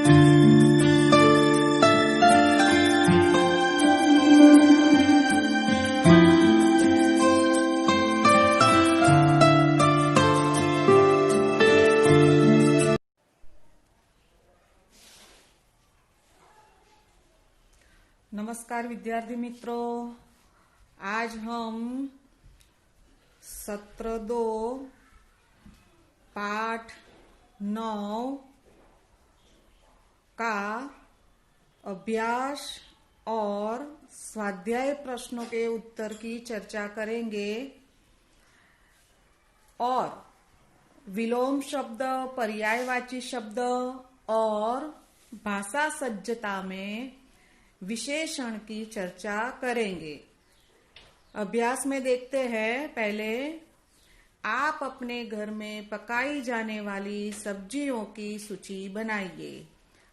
नमस्कार विद्यार्थी मित्रों, आज हम सत्र 2 पाठ 9 का अभ्यास और स्वाध्याय प्रश्नों के उत्तर की चर्चा करेंगे और विलोम शब्द, पर्यायवाची शब्द और भाषा सज्जता में विशेषण की चर्चा करेंगे। अभ्यास में देखते हैं। पहले आप अपने घर में पकाई जाने वाली सब्जियों की सूची बनाइए।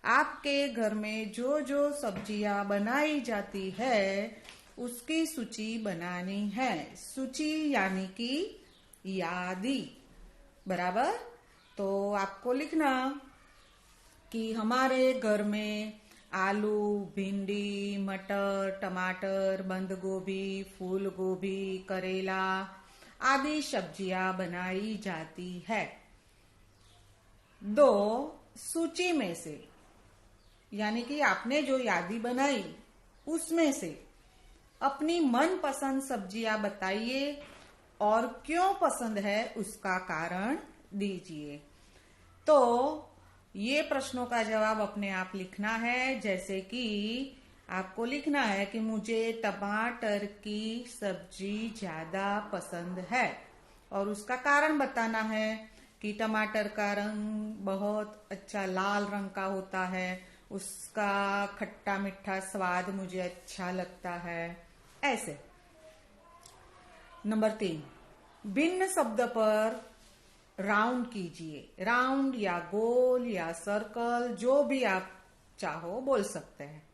आपके घर में जो जो सब्जियां बनाई जाती है उसकी सूची बनानी है। सूची यानी कि यादी, बराबर। तो आपको लिखना कि हमारे घर में आलू, भिंडी, मटर, टमाटर, बंद गोभी, फूल गोभी, करेला आदि सब्जियां बनाई जाती है। 2 सूची में से, यानी कि आपने जो यादी बनाई उसमें से अपनी मनपसंद सब्जियां बताइए और क्यों पसंद है उसका कारण दीजिए। तो ये प्रश्नों का जवाब अपने आप लिखना है। जैसे कि आपको लिखना है कि मुझे टमाटर की सब्जी ज्यादा पसंद है और उसका कारण बताना है कि टमाटर का रंग बहुत अच्छा लाल रंग का होता है, उसका खट्टा मीठा स्वाद मुझे अच्छा लगता है। ऐसे। नंबर 3, भिन्न शब्द पर राउंड कीजिए। राउंड या गोल या सर्कल, जो भी आप चाहो बोल सकते हैं।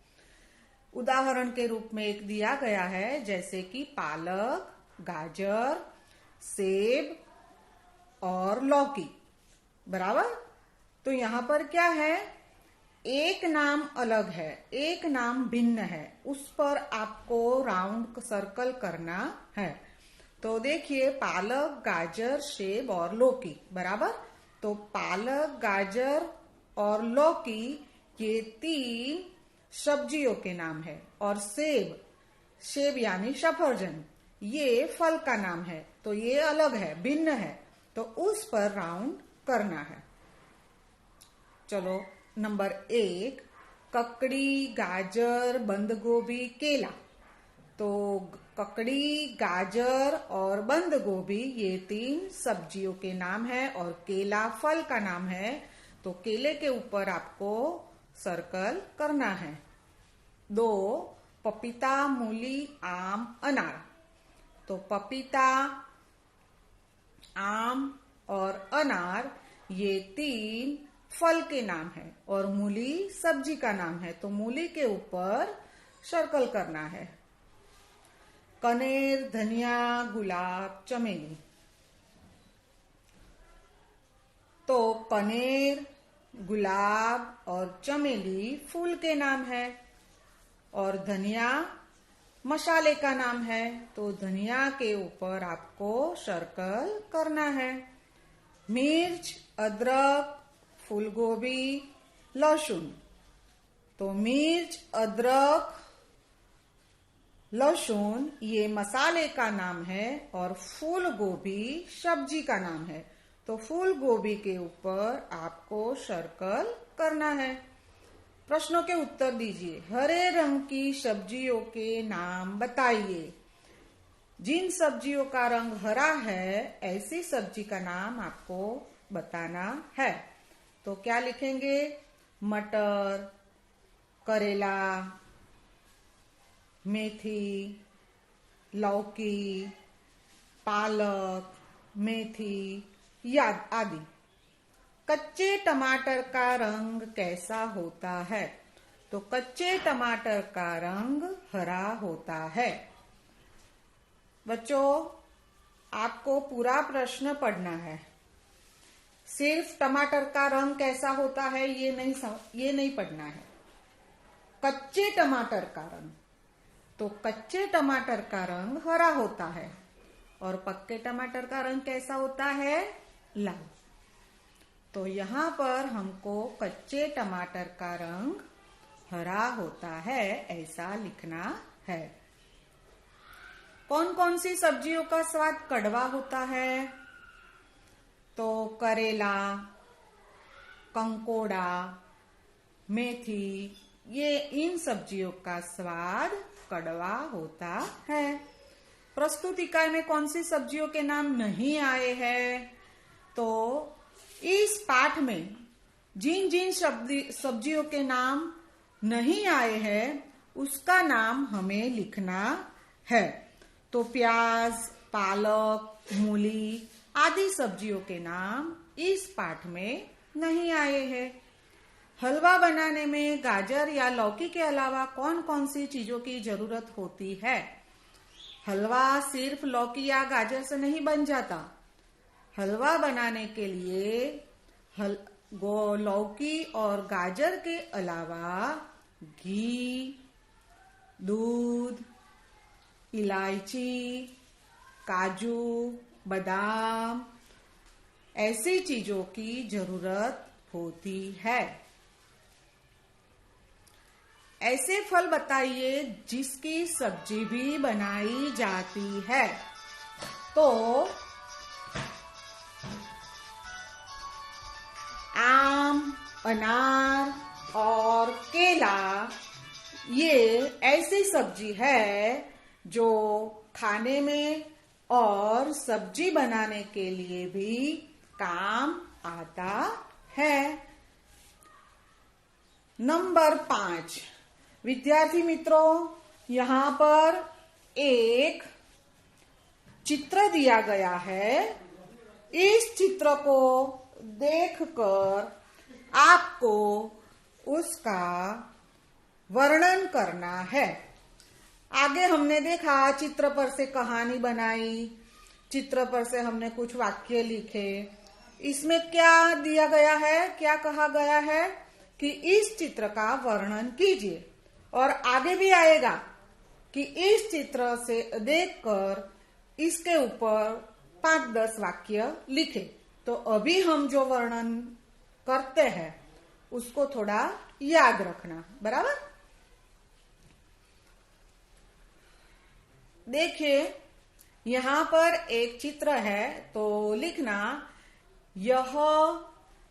उदाहरण के रूप में एक दिया गया है, जैसे कि पालक, गाजर, सेब और लौकी, बराबर। तो यहां पर क्या है, एक नाम अलग है, एक नाम भिन्न है, उस पर आपको राउंड सर्कल करना है। तो देखिए, पालक, गाजर, सेब और लौकी, बराबर। तो पालक, गाजर और लौकी ये 3 सब्जियों के नाम है और सेब यानी सफरजन ये फल का नाम है। तो ये अलग है, भिन्न है, तो उस पर राउंड करना है। चलो, नंबर 1, ककड़ी, गाजर, बंद गोभी, केला। तो ककड़ी, गाजर और बंद गोभी ये 3 सब्जियों के नाम है और केला फल का नाम है। तो केले के ऊपर आपको सर्कल करना है। 2, पपीता, मूली, आम, अनार। तो पपीता, आम और अनार ये 3 फल के नाम है और मूली सब्जी का नाम है। तो मूली के ऊपर सर्कल करना है। कनेर, धनिया, गुलाब, चमेली। तो कनेर, गुलाब और चमेली फूल के नाम है और धनिया मसाले का नाम है। तो धनिया के ऊपर आपको सर्कल करना है। मिर्च, अदरक, फूलगोभी, लहसुन। तो मिर्च, अदरक, लहसुन ये मसाले का नाम है और फूल गोभी सब्जी का नाम है। तो फूल गोभी के ऊपर आपको सर्कल करना है। प्रश्नों के उत्तर दीजिए। हरे रंग की सब्जियों के नाम बताइए। जिन सब्जियों का रंग हरा है ऐसी सब्जी का नाम आपको बताना है। तो क्या लिखेंगे? मटर, करेला, मेथी, लौकी, पालक, मेथी आदि। कच्चे टमाटर का रंग कैसा होता है? तो कच्चे टमाटर का रंग हरा होता है। बच्चों, आपको पूरा प्रश्न पढ़ना है। सिर्फ टमाटर का रंग कैसा होता है ये नहीं पढ़ना है। कच्चे टमाटर का रंग, तो कच्चे टमाटर का रंग हरा होता है और पक्के टमाटर का रंग कैसा होता है? लाल। तो यहाँ पर हमको कच्चे टमाटर का रंग हरा होता है ऐसा लिखना है। कौन कौन सी सब्जियों का स्वाद कड़वा होता है? तो करेला, कंकोड़ा, मेथी, ये इन सब्जियों का स्वाद कड़वा होता है। प्रस्तुत इकाई में कौन सी सब्जियों के नाम नहीं आए हैं? तो इस पाठ में जिन जिन सब्जियों के नाम नहीं आए हैं उसका नाम हमें लिखना है। तो प्याज, पालक, मूली आदि सब्जियों के नाम इस पाठ में नहीं आए हैं। हलवा बनाने में गाजर या लौकी के अलावा कौन कौन सी चीजों की जरूरत होती है? हलवा सिर्फ लौकी या गाजर से नहीं बन जाता। हलवा बनाने के लिए लौकी और गाजर के अलावा घी, दूध, इलायची, काजू, बादाम ऐसी चीजों की जरूरत होती है। ऐसे फल बताइए जिसकी सब्जी भी बनाई जाती है। तो आम, अनार और केला ये ऐसी सब्जी है जो खाने में और सब्जी बनाने के लिए भी काम आता है। नंबर 5, विद्यार्थी मित्रों, यहाँ पर एक चित्र दिया गया है। इस चित्र को देखकर आपको उसका वर्णन करना है। आगे हमने देखा चित्र पर से कहानी बनाई, चित्र पर से हमने कुछ वाक्य लिखे। इसमें क्या दिया गया है, क्या कहा गया है कि इस चित्र का वर्णन कीजिए। और आगे भी आएगा कि इस चित्र से देखकर इसके ऊपर 5-10 वाक्य लिखे। तो अभी हम जो वर्णन करते हैं उसको थोड़ा याद रखना, बराबर। देखिए यहाँ पर एक चित्र है, तो लिखना यह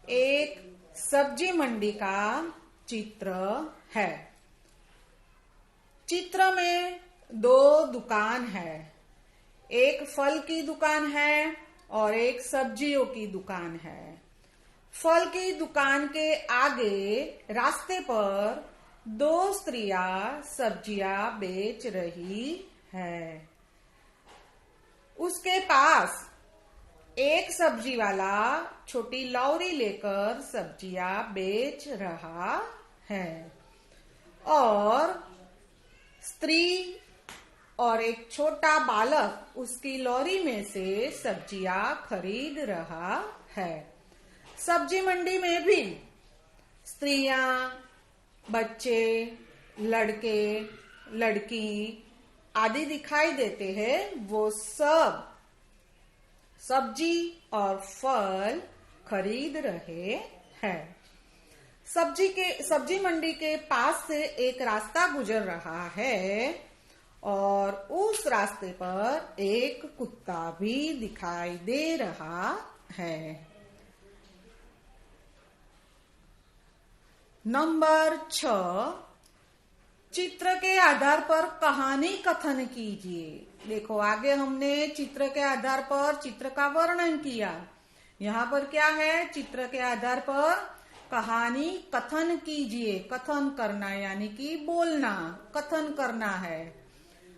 एक सब्जी मंडी का चित्र है। चित्र में 2 दुकान है, एक फल की दुकान है और एक सब्जियों की दुकान है। फल की दुकान के आगे रास्ते पर 2 स्त्रियां सब्जियां बेच रही है। उसके पास एक सब्जी वाला छोटी लौरी लेकर सब्जियां बेच रहा है और स्त्री और एक छोटा बालक उसकी लौरी में से सब्जियां खरीद रहा है। सब्जी मंडी में भी स्त्रियां, बच्चे, लड़के, लड़की आदि दिखाई देते हैं। वो सब सब्जी और फल खरीद रहे हैं। सब्जी मंडी के पास से एक रास्ता गुजर रहा है और उस रास्ते पर एक कुत्ता भी दिखाई दे रहा है। नंबर 6, चित्र के आधार पर कहानी कथन कीजिए। देखो आगे हमने चित्र के आधार पर चित्र का वर्णन किया। यहाँ पर क्या है, चित्र के आधार पर कहानी कथन कीजिए। कथन करना यानी कि बोलना, कथन करना है,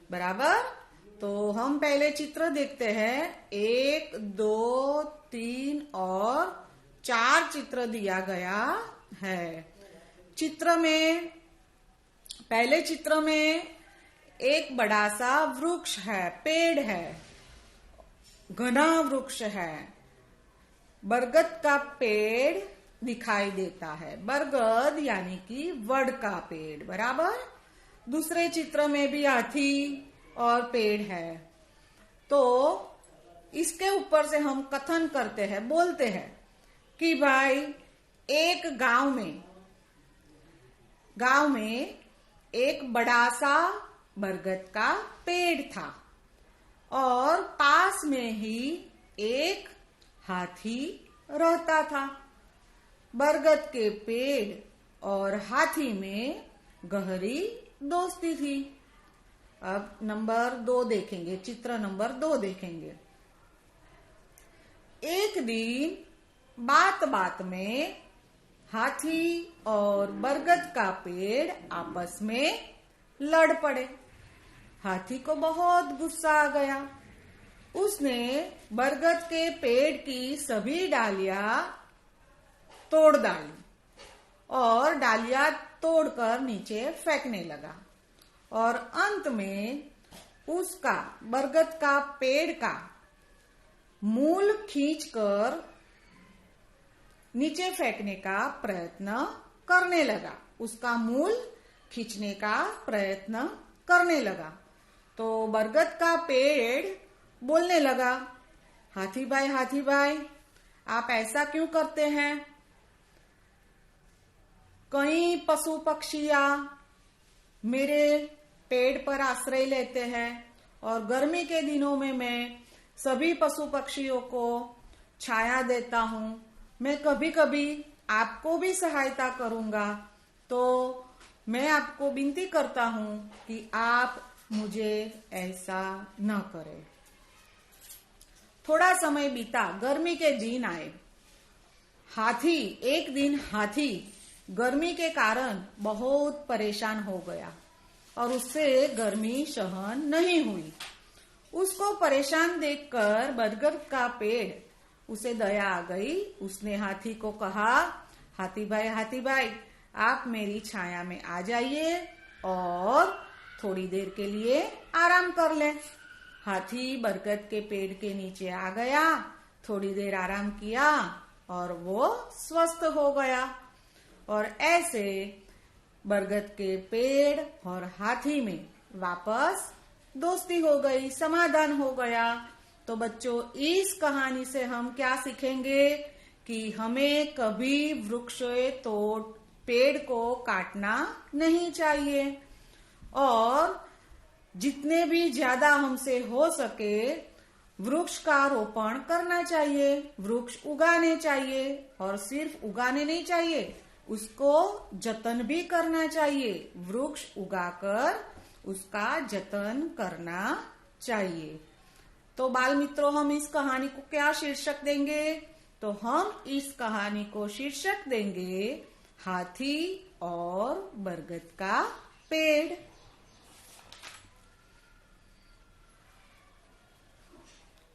बराबर। तो हम पहले चित्र देखते हैं। 1, 2, 3 और 4 चित्र दिया गया है। चित्र में पहले चित्र में एक बड़ा सा वृक्ष है, पेड़ है, घना वृक्ष है। बरगद का पेड़ दिखाई देता है। बरगद यानी कि वड का पेड़, बराबर। दूसरे चित्र में भी हाथी और पेड़ है। तो इसके ऊपर से हम कथन करते हैं, बोलते हैं कि भाई एक गांव में एक बड़ा सा बरगद का पेड़ था और पास में ही एक हाथी रहता था। बरगद के पेड़ और हाथी में गहरी दोस्ती थी। अब नंबर 2 देखेंगे, चित्र नंबर 2 देखेंगे। एक दिन बात बात में हाथी और बरगद का पेड़ आपस में लड़ पड़े। हाथी को बहुत गुस्सा आ गया। उसने बरगद के पेड़ की सभी डालियां तोड़ डाली और डालियां तोड़कर नीचे फेंकने लगा और अंत में उसका बरगद का पेड़ का मूल खींचकर नीचे फेंकने का प्रयत्न करने लगा। उसका मूल खींचने का प्रयत्न करने लगा। तो बरगद का पेड़ बोलने लगा, हाथी भाई, आप ऐसा क्यों करते हैं? कई पशु पक्षियां मेरे पेड़ पर आश्रय लेते हैं और गर्मी के दिनों में मैं सभी पशु पक्षियों को छाया देता हूं। मैं कभी कभी आपको भी सहायता करूंगा, तो मैं आपको विनती करता हूं कि आप मुझे ऐसा न करें। थोड़ा समय बीता, गर्मी के दिन आए। एक दिन हाथी गर्मी के कारण बहुत परेशान हो गया और उससे गर्मी सहन नहीं हुई। उसको परेशान देखकर बरगद का पेड़ उसे दया आ गई। उसने हाथी को कहा, हाथी भाई, आप मेरी छाया में आ जाइए और थोड़ी देर के लिए आराम कर ले। हाथी बरगद के पेड़ के नीचे आ गया, थोड़ी देर आराम किया और वो स्वस्थ हो गया। और ऐसे बरगद के पेड़ और हाथी में वापस दोस्ती हो गई, समाधान हो गया। तो बच्चों, इस कहानी से हम क्या सीखेंगे कि हमें कभी पेड़ को काटना नहीं चाहिए और जितने भी ज्यादा हमसे हो सके वृक्ष का रोपण करना चाहिए, वृक्ष उगाने चाहिए और सिर्फ उगाने नहीं चाहिए, उसको जतन भी करना चाहिए। वृक्ष उगाकर उसका जतन करना चाहिए। तो बाल मित्रों, हम इस कहानी को क्या शीर्षक देंगे? तो हम इस कहानी को शीर्षक देंगे हाथी और बरगद का पेड़।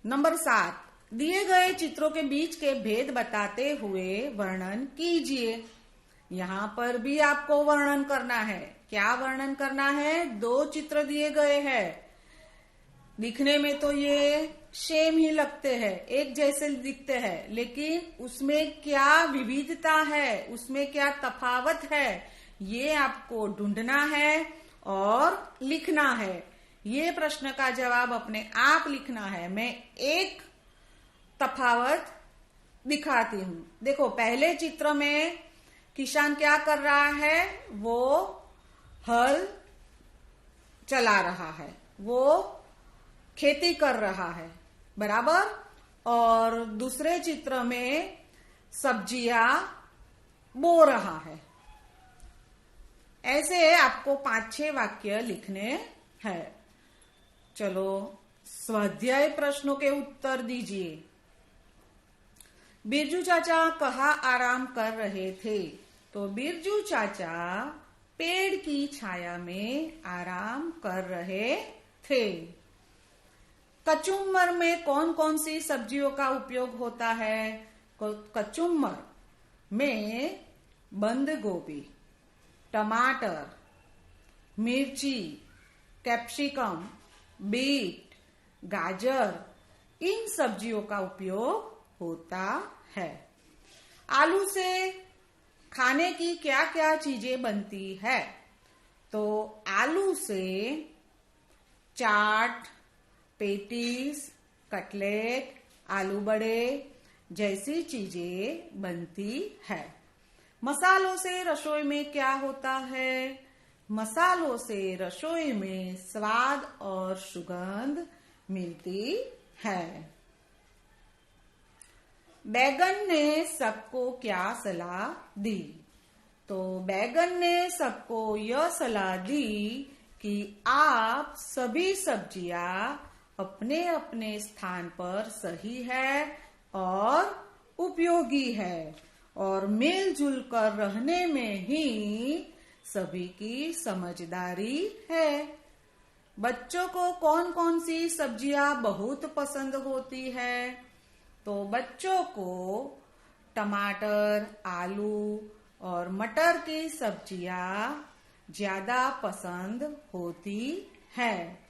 नंबर 7, दिए गए चित्रों के बीच के भेद बताते हुए वर्णन कीजिए। यहाँ पर भी आपको वर्णन करना है। क्या वर्णन करना है? 2 चित्र दिए गए हैं। दिखने में तो ये सेम ही लगते हैं, एक जैसे दिखते हैं, लेकिन उसमें क्या विविधता है, उसमें क्या तफावत है, ये आपको ढूंढना है और लिखना है। ये प्रश्न का जवाब अपने आप लिखना है। मैं एक तफावत दिखाती हूं। देखो, पहले चित्र में किसान क्या कर रहा है? वो हल चला रहा है, वो खेती कर रहा है, बराबर। और दूसरे चित्र में सब्जियां बो रहा है। ऐसे आपको 5-6 वाक्य लिखने हैं। चलो, स्वाध्याय प्रश्नों के उत्तर दीजिए। बिरजू चाचा कहाँ आराम कर रहे थे? तो बिरजू चाचा पेड़ की छाया में आराम कर रहे थे। कचुम्बर में कौन कौन सी सब्जियों का उपयोग होता है? कचुम्बर में बंद गोभी, टमाटर, मिर्ची, कैप्सिकम, बीट, गाजर, इन सब्जियों का उपयोग होता है। आलू से खाने की क्या क्या चीजें बनती है? तो आलू से चाट, पेटीज, कटलेट, आलू बड़े जैसी चीजें बनती है। मसालों से रसोई में क्या होता है? मसालों से रसोई में स्वाद और सुगंध मिलती है। बैगन ने सबको क्या सलाह दी? तो बैगन ने सबको यह सलाह दी कि आप सभी सब्जियां अपने अपने स्थान पर सही है और उपयोगी है और मिलजुल कर रहने में ही सभी की समझदारी है। बच्चों को कौन कौन सी सब्जियां बहुत पसंद होती है? तो बच्चों को टमाटर, आलू और मटर की सब्जियां ज्यादा पसंद होती है।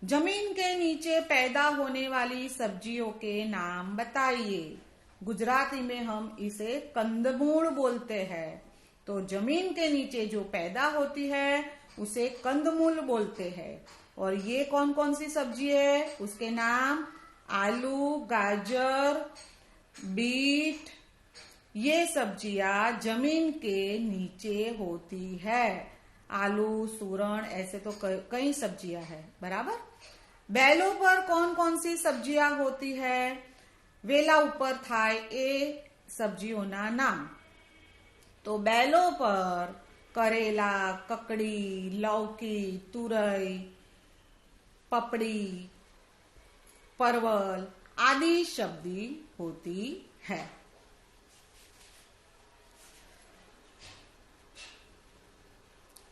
जमीन के नीचे पैदा होने वाली सब्जियों के नाम बताइए। गुजराती में हम इसे कंदमूल बोलते हैं। तो जमीन के नीचे जो पैदा होती है उसे कंदमूल बोलते हैं। और ये कौन कौन सी सब्जी है? उसके नाम आलू, गाजर, बीट, ये सब्जियां जमीन के नीचे होती है। आलू, सूरण, ऐसे तो कई सब्जियां हैं, बराबर। बैलों पर कौन कौन सी सब्जियां होती है? वेला ऊपर थाय ए सब्जियों नाम। तो बैलों पर करेला, ककड़ी, लौकी, तुरई, पपड़ी, परवल आदि सब्जी होती है।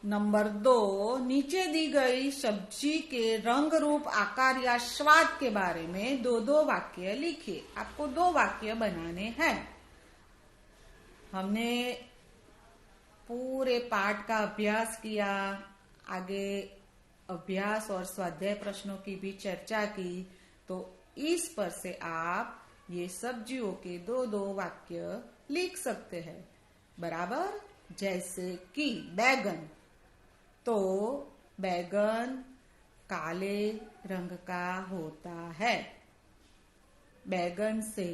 नंबर 2, नीचे दी गई सब्जी के रंग, रूप, आकार या स्वाद के बारे में दो दो वाक्य लिखिए। आपको 2 वाक्य बनाने हैं। हमने पूरे पाठ का अभ्यास किया, आगे अभ्यास और स्वाध्याय प्रश्नों की भी चर्चा की। तो इस पर से आप ये सब्जियों के 2-2 वाक्य लिख सकते हैं, बराबर। जैसे कि बैगन, तो बैगन काले रंग का होता है। बैगन से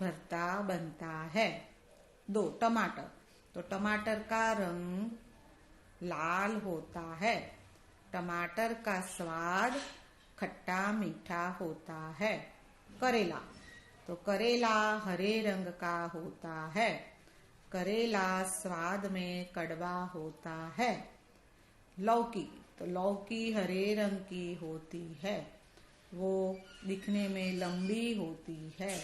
भरता बनता है। 2, टमाटर, तो टमाटर का रंग लाल होता है। टमाटर का स्वाद खट्टा मीठा होता है। करेला, तो करेला हरे रंग का होता है। करेला स्वाद में कड़वा होता है। लौकी, तो लौकी हरे रंग की होती है, वो दिखने में लंबी होती है।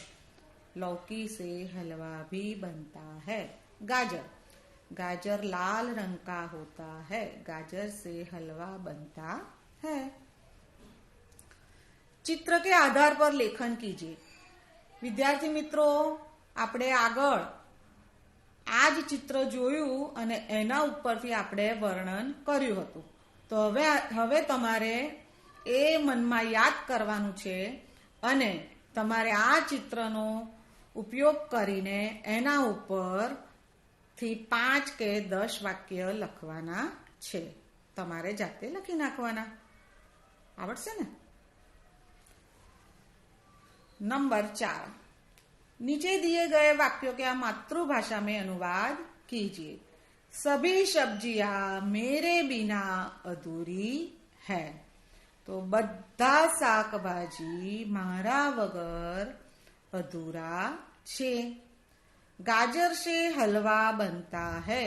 लौकी से हलवा भी बनता है। गाजर, गाजर लाल रंग का होता है। गाजर से हलवा बनता है। चित्र के आधार पर लेखन कीजिए। विद्यार्थी मित्रों, આપણે આગળ આ જ ચિત્ર જોયું અને એના ઉપરથી આપણે વર્ણન કર્યું હતું। તો હવે તમારે એ મનમાં યાદ કરવાનું છે અને તમારે આ ચિત્રનો ઉપયોગ કરીને એના ઉપરથી 5 કે 10 વાક્ય લખવાના છે। તમારે જાતે લખી નાખવાના। આવડશે ને? नंबर 4, नीचे दिए गए वाक्यों के मातृभाषा में अनुवाद कीजिए। सभी सब्जियां मेरे बिना अधूरी है। तो बद्धा शाकभाजी मारा वगर अधूरा छे। गाजर से हलवा बनता है।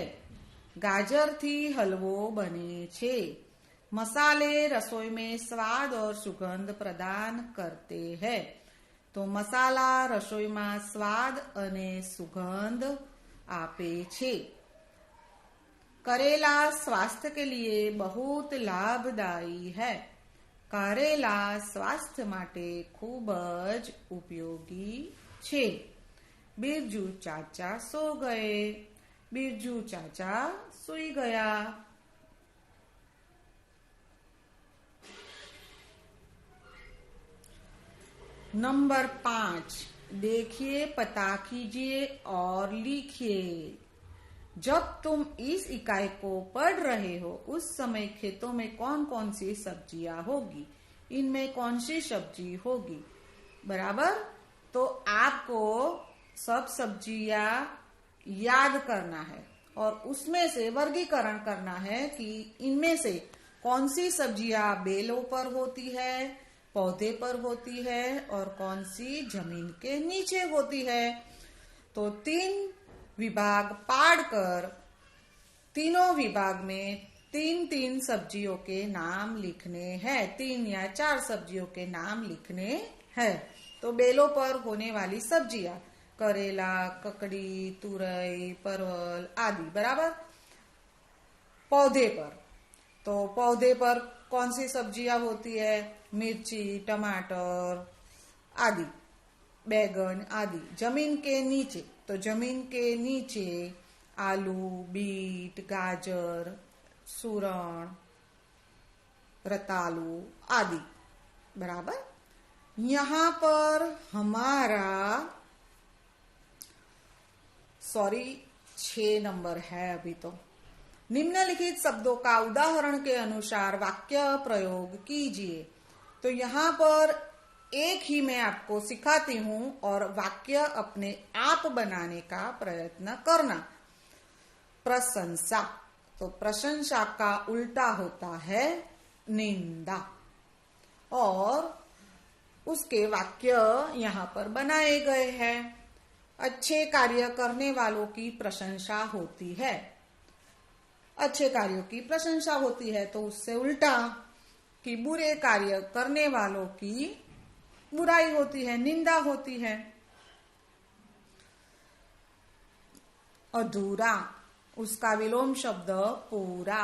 गाजर थी हलवो बने छे। मसाले रसोई में स्वाद और सुगंध प्रदान करते हैं। तो मसाला रसोई में स्वाद अने सुगंध आपे छे। करेला स्वास्थ्य के लिए बहुत लाभदायी है। करेला स्वास्थ्य माटे खूबज उपयोगी छे। बिरजू चाचा सो गए। बिरजू चाचा सोई गया। नंबर 5, देखिए, पता कीजिए और लिखिए। जब तुम इस इकाई को पढ़ रहे हो उस समय खेतों में कौन कौन सी सब्जियां होगी, इनमें कौन सी सब्जी होगी। बराबर। तो आपको सब सब्जियां याद करना है और उसमें से वर्गीकरण करना है कि इनमें से कौन सी सब्जियां बेलों पर होती है, पौधे पर होती है और कौन सी जमीन के नीचे होती है। तो 3 विभाग पाड़कर तीनों विभाग में 3-3 सब्जियों के नाम लिखने हैं, 3 या 4 सब्जियों के नाम लिखने हैं। तो बेलों पर होने वाली सब्जियां करेला, ककड़ी, तुरई, परवल आदि। बराबर। पौधे पर, तो पौधे पर कौन सी सब्जियां होती है, मिर्ची, टमाटर आदि, बैगन आदि। जमीन के नीचे, तो जमीन के नीचे आलू, बीट, गाजर, सूरण, रतालू आदि। बराबर। यहां पर हमारा 6 नंबर है अभी। तो निम्नलिखित शब्दों का उदाहरण के अनुसार वाक्य प्रयोग कीजिए। तो यहाँ पर एक ही मैं आपको सिखाती हूं और वाक्य अपने आप बनाने का प्रयत्न करना। प्रशंसा, तो प्रशंसा का उल्टा होता है निंदा, और उसके वाक्य यहाँ पर बनाए गए हैं। अच्छे कार्य करने वालों की प्रशंसा होती है, अच्छे कार्यों की प्रशंसा होती है। तो उससे उल्टा कि बुरे कार्य करने वालों की बुराई होती है, निंदा होती है। अधूरा, उसका विलोम शब्द पूरा।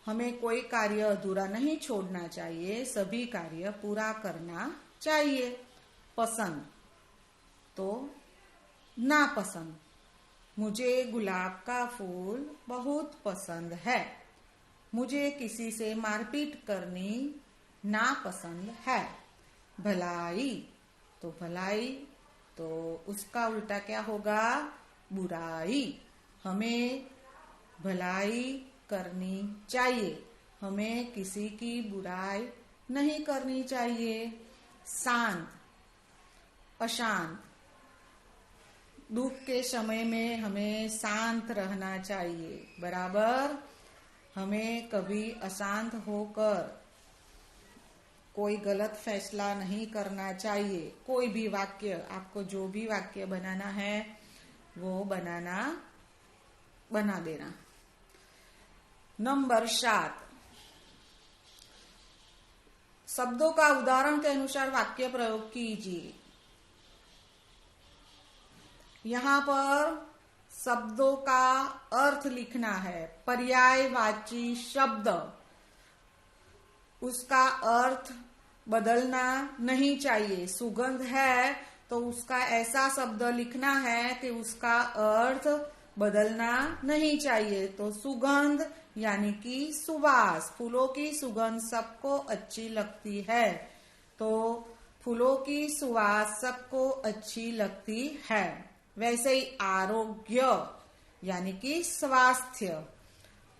हमें कोई कार्य अधूरा नहीं छोड़ना चाहिए, सभी कार्य पूरा करना चाहिए। पसंद, तो नापसंद। मुझे गुलाब का फूल बहुत पसंद है, मुझे किसी से मारपीट करनी नापसंद है। भलाई, तो भलाई, तो उसका उल्टा क्या होगा, बुराई। हमें भलाई करनी चाहिए, हमें किसी की बुराई नहीं करनी चाहिए। शांत, अशांत। दुख के समय में हमें शांत रहना चाहिए। बराबर। हमें कभी अशांत होकर कोई गलत फैसला नहीं करना चाहिए। कोई भी वाक्य, आपको जो भी वाक्य बनाना है वो बना देना। नंबर 7, शब्दों का उदाहरण के अनुसार वाक्य प्रयोग कीजिए। यहाँ पर शब्दों का अर्थ लिखना है। पर्यायवाची शब्द, उसका अर्थ बदलना नहीं चाहिए। सुगंध है तो उसका ऐसा शब्द लिखना है कि उसका अर्थ बदलना नहीं चाहिए। तो सुगंध यानी कि सुवास, फूलों की सुगंध सबको अच्छी लगती है, तो फूलों की सुवास सबको अच्छी लगती है। वैसे ही आरोग्य यानी कि स्वास्थ्य,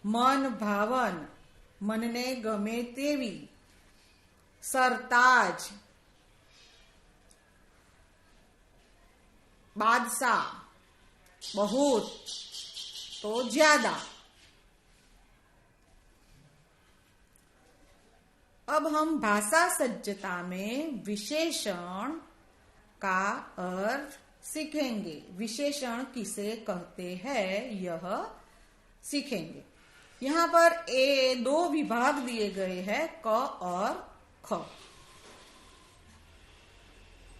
मन भावन, मनने गमे तेवी। सरताज, बादशाह, बहुत, तो ज्यादा। अब हम भाषा सज्जता में विशेषण का अर्थ सीखेंगे। विशेषण किसे कहते हैं यह सीखेंगे। यहाँ पर 2 विभाग दिए गए हैं, क और ख।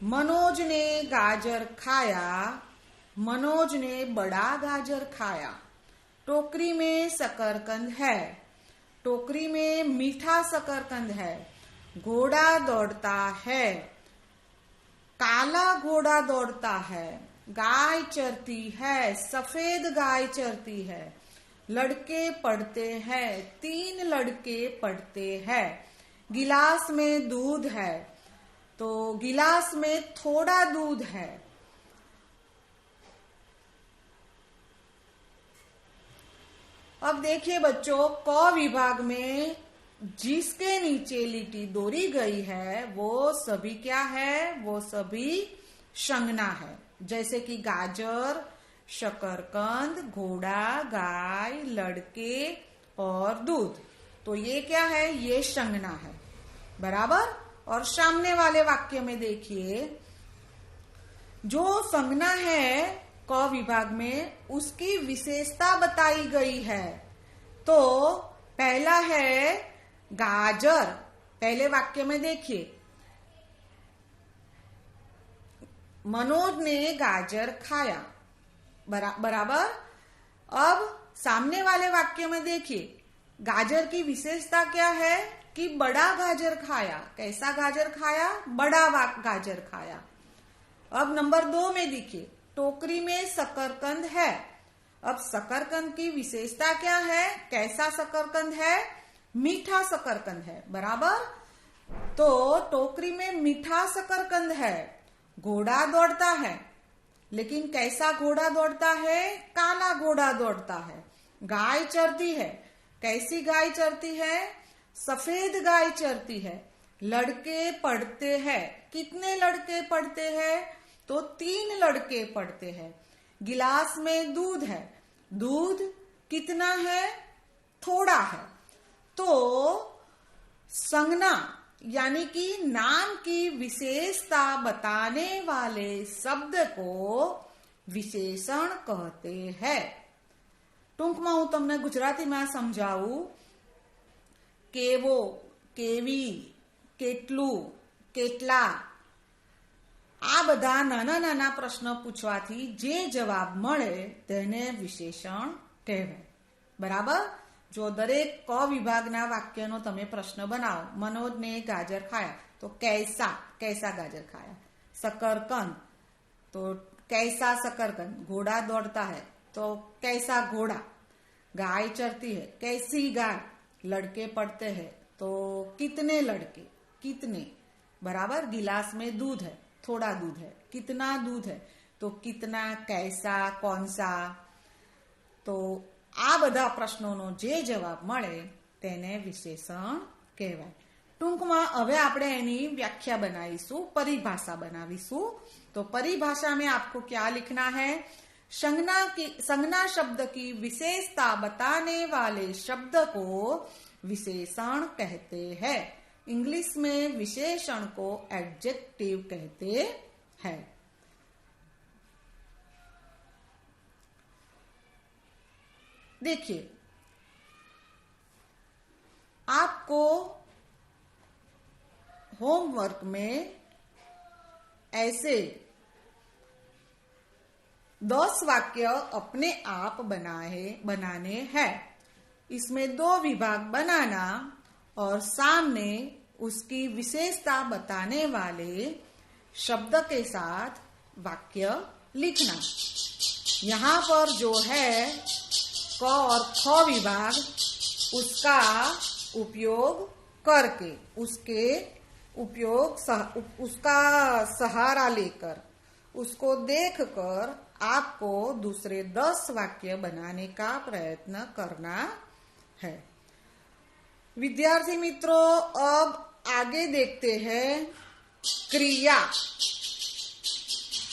मनोज ने गाजर खाया, मनोज ने बड़ा गाजर खाया। टोकरी में शकरकंद है, टोकरी में मीठा शकरकंद है। घोड़ा दौड़ता है, काला घोड़ा दौड़ता है। गाय चरती है, सफेद गाय चरती है। लड़के पढ़ते हैं, 3 लड़के पढ़ते हैं। गिलास में दूध है, तो गिलास में थोड़ा दूध है। अब देखिए बच्चों, क विभाग में जिसके नीचे लिटी दोहरी गई है वो सभी क्या है? वो सभी संज्ञा है। जैसे कि गाजर, शकरकंद, घोड़ा, गाय, लड़के और दूध। तो ये क्या है? ये संज्ञा है, बराबर। और सामने वाले वाक्य में देखिए, जो संज्ञा है क विभाग में उसकी विशेषता बताई गई है। तो पहला है गाजर। पहले वाक्य में देखिए, मनोज ने गाजर खाया, बराबर। अब सामने वाले वाक्य में देखिए, गाजर की विशेषता क्या है? कि बड़ा गाजर खाया। कैसा गाजर खाया? बड़ा गाजर खाया। अब नंबर 2 में देखिए, टोकरी में शकरकंद है। अब शकरकंद की विशेषता क्या है? कैसा शकरकंद है? मीठा शकरकंद है, बराबर। तो टोकरी में मीठा शकरकंद है। घोड़ा दौड़ता है, लेकिन कैसा घोड़ा दौड़ता है? काला घोड़ा दौड़ता है। गाय चरती है। कैसी गाय चरती है? सफेद गाय चरती है। लड़के पढ़ते हैं। कितने लड़के पढ़ते हैं? तो 3 लड़के पढ़ते हैं। गिलास में दूध है। दूध कितना है? थोड़ा है। तो संज्ञा यानी कि नाम की विशेषता बताने वाले शब्द को विशेषण कहते हैं। टूंकમાં હું તમને ગુજરાતીમાં સમજાવું, કેવો, કેવી, કેટલું, કેટલા, આ બધા નાના નાના પ્રશ્ન પૂછવાથી જે જવાબ મળે તેને વિશેષણ કહેવાય, બરાબર। જો દરેક ક વિભાગના વાક્યનો તમે પ્રશ્ન બનાવો, मनोज ने गाजर खाया, तो कैसा, कैसा गाजर खाया। शकरकंद, तो कैसा शकरकंद। घोड़ा दौड़ता है, तो कैसा घोड़ा। गाय चरती है, कैसी गाय। लड़के पढ़ते हैं, तो कितने लड़के, कितने, बराबर। गिलास में दूध है, थोड़ा दूध है। कितना दूध है? तो कितना, कैसा, कौन सा। तो આ બધા પ્રશ્નોનો જે જવાબ મળે તેને વિશેષણ કહેવાય। ટૂંકમાં હવે આપણે એની વ્યાખ્યા બનાવીશું, પરિભાષા બનાવીશું। तो परिभाषा में आपको क्या लिखना है? संज्ञा शब्द की विशेषता बताने वाले शब्द को विशेषण कहते हैं। इंग्लिश में विशेषण को एडजेक्टिव कहते हैं। देखिए, आपको होमवर्क में ऐसे 10 वाक्य अपने आप बनाने हैं। इसमें 2 विभाग बनाना और सामने उसकी विशेषता बताने वाले शब्द के साथ वाक्य लिखना। यहाँ पर जो है क और ख विभाग, उसका उपयोग करके, उसका सहारा लेकर, उसको देखकर आपको दूसरे 10 वाक्य बनाने का प्रयत्न करना है। विद्यार्थी मित्रों, अब आगे देखते हैं क्रिया।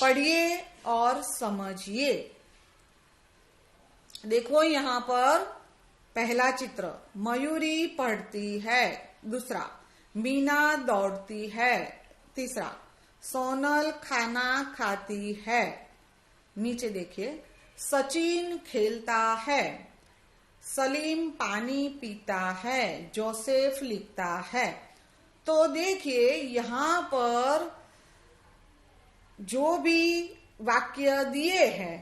पढ़िए और समझिए। देखो यहाँ पर पहला चित्र, मयूरी पढ़ती है। दूसरा, मीना दौड़ती है। तीसरा, सोनल खाना खाती है। नीचे देखिए, सचिन खेलता है। सलीम पानी पीता है। जोसेफ लिखता है। तो देखिए, यहाँ पर जो भी वाक्य दिए हैं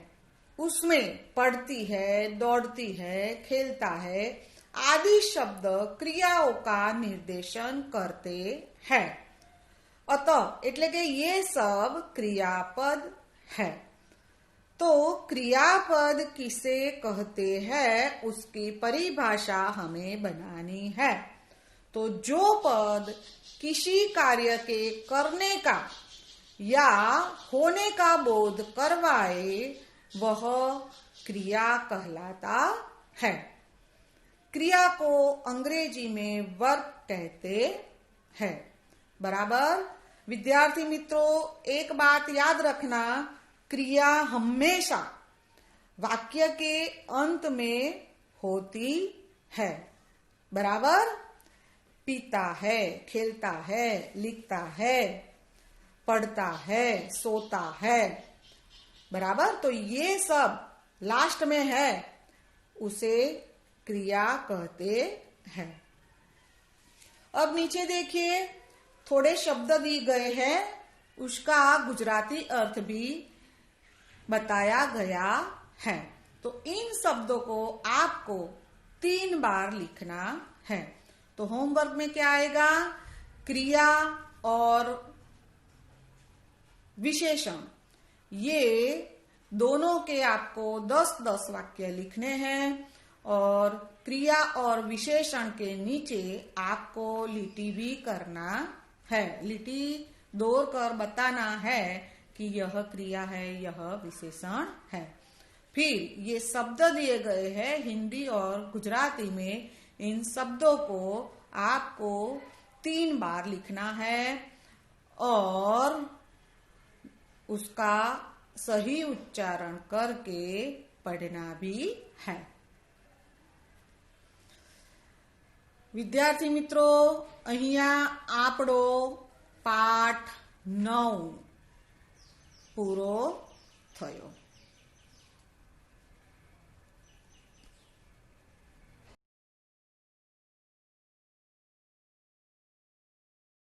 उसमें पढ़ती है, दौड़ती है, खेलता है आदि शब्द क्रियाओं का निर्देशन करते हैं। अतः એટલે કે ये सब क्रियापद है। तो क्रियापद किसे कहते हैं उसकी परिभाषा हमें बनानी है। तो जो पद किसी कार्य के करने का या होने का बोध करवाए वह क्रिया कहलाता है। क्रिया को अंग्रेजी में वर्ब कहते हैं। बराबर। विद्यार्थी मित्रों, एक बात याद रखना, क्रिया हमेशा वाक्य के अंत में होती है। बराबर। पीता है, खेलता है, लिखता है, पढ़ता है, सोता है। बराबर। तो ये सब लास्ट में है, उसे क्रिया कहते हैं। अब नीचे देखिए, थोड़े शब्द दी गए हैं, उसका गुजराती अर्थ भी बताया गया है। तो इन शब्दों को आपको 3 बार लिखना है। तो होमवर्क में क्या आएगा? क्रिया और विशेषण, ये दोनों के आपको 10-10 वाक्य लिखने हैं और क्रिया और विशेषण के नीचे आपको लिटी भी करना है। लिटी दौड़ कर बताना है कि यह क्रिया है, यह विशेषण है। फिर ये शब्द दिए गए हैं हिंदी और गुजराती में, इन शब्दों को आपको 3 बार लिखना है और उसका सही उच्चारण करके पढ़ना भी है। विद्यार्थी मित्रों, અહીંયા આપણો પાઠ 9 પૂરો થયો।